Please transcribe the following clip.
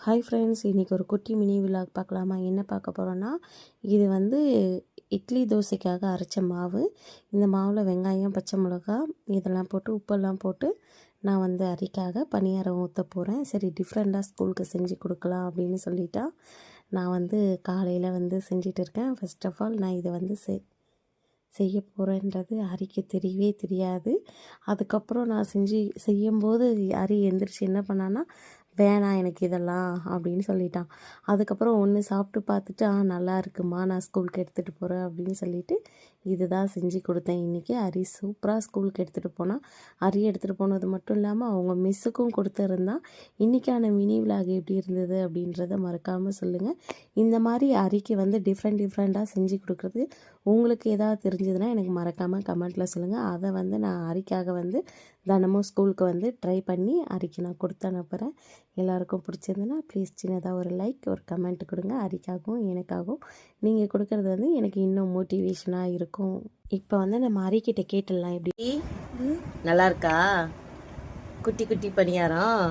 Hi friends, இன்றைக்கி ஒரு குட்டி மினி விலாக் பார்க்கலாமா? என்ன பார்க்க போகிறோன்னா, இது வந்து இட்லி தோசைக்காக அரைச்ச மாவு. இந்த மாவில் வெங்காயம், பச்சை மிளகா இதெல்லாம் போட்டு உப்பெல்லாம் போட்டு நான் வந்து அரிக்காக பணியாரம் ஊற்ற போகிறேன். சரி, டிஃப்ரெண்ட்டாக ஸ்கூலுக்கு செஞ்சு கொடுக்கலாம் அப்படின்னு சொல்லிட்டா நான் வந்து காலையில் வந்து செஞ்சிட்டு இருக்கேன். ஃபர்ஸ்ட் ஆஃப் ஆல் நான் இதை வந்து செய்ய போகிறேன்றது ஹரிக்கு தெரியவே தெரியாது. அதுக்கப்புறம் நான் செய்யும்போது ஹரி எந்திரிச்சு என்ன பண்ணான்னா, வேணாம் எனக்கு இதெல்லாம் அப்படின்னு சொல்லிட்டான். அதுக்கப்புறம் ஒன்று சாப்பிட்டு பார்த்துட்டு நல்லா இருக்குமா, நான் ஸ்கூலுக்கு எடுத்துகிட்டு போகிறேன் அப்படின்னு சொல்லிட்டு இதுதான் செஞ்சு கொடுத்தேன் இன்றைக்கி. ஹரி சூப்பராக ஸ்கூலுக்கு எடுத்துகிட்டு போனால், ஹரி எடுத்துகிட்டு போனது மட்டும் இல்லாமல் அவங்க மிஸ்ஸுக்கும் கொடுத்துருந்தான். இன்றைக்கான மினி விலாக் எப்படி இருந்தது அப்படின்றத மறக்காமல் சொல்லுங்கள். இந்த மாதிரி ஹரிக்கு வந்து டிஃப்ரெண்ட்டாக செஞ்சு கொடுக்குறது உங்களுக்கு ஏதாவது தெரிஞ்சதுன்னா எனக்கு மறக்காமல் கமெண்ட்டில் சொல்லுங்கள். அதை வந்து நான் ஹரிக்காக வந்து தினமும் ஸ்கூலுக்கு வந்து ட்ரை பண்ணி ஹரிக்கு நான் கொடுத்து அனுப்புகிறேன். எல்லாருக்கும் பிடிச்சிருந்ததுன்னா ப்ளீஸ் சின்னதாக ஒரு லைக், ஒரு கமெண்ட் கொடுங்க. ஹரிக்காகவும் எனக்காகவும் நீங்கள் கொடுக்குறது வந்து எனக்கு இன்னும் மோட்டிவேஷனாக இருக்கும். இப்போ வந்து நம்ம ஹரிக்கிட்ட கேட்டுடலாம். எப்படி நல்லா இருக்கா குட்டி குட்டி பணியாரம்?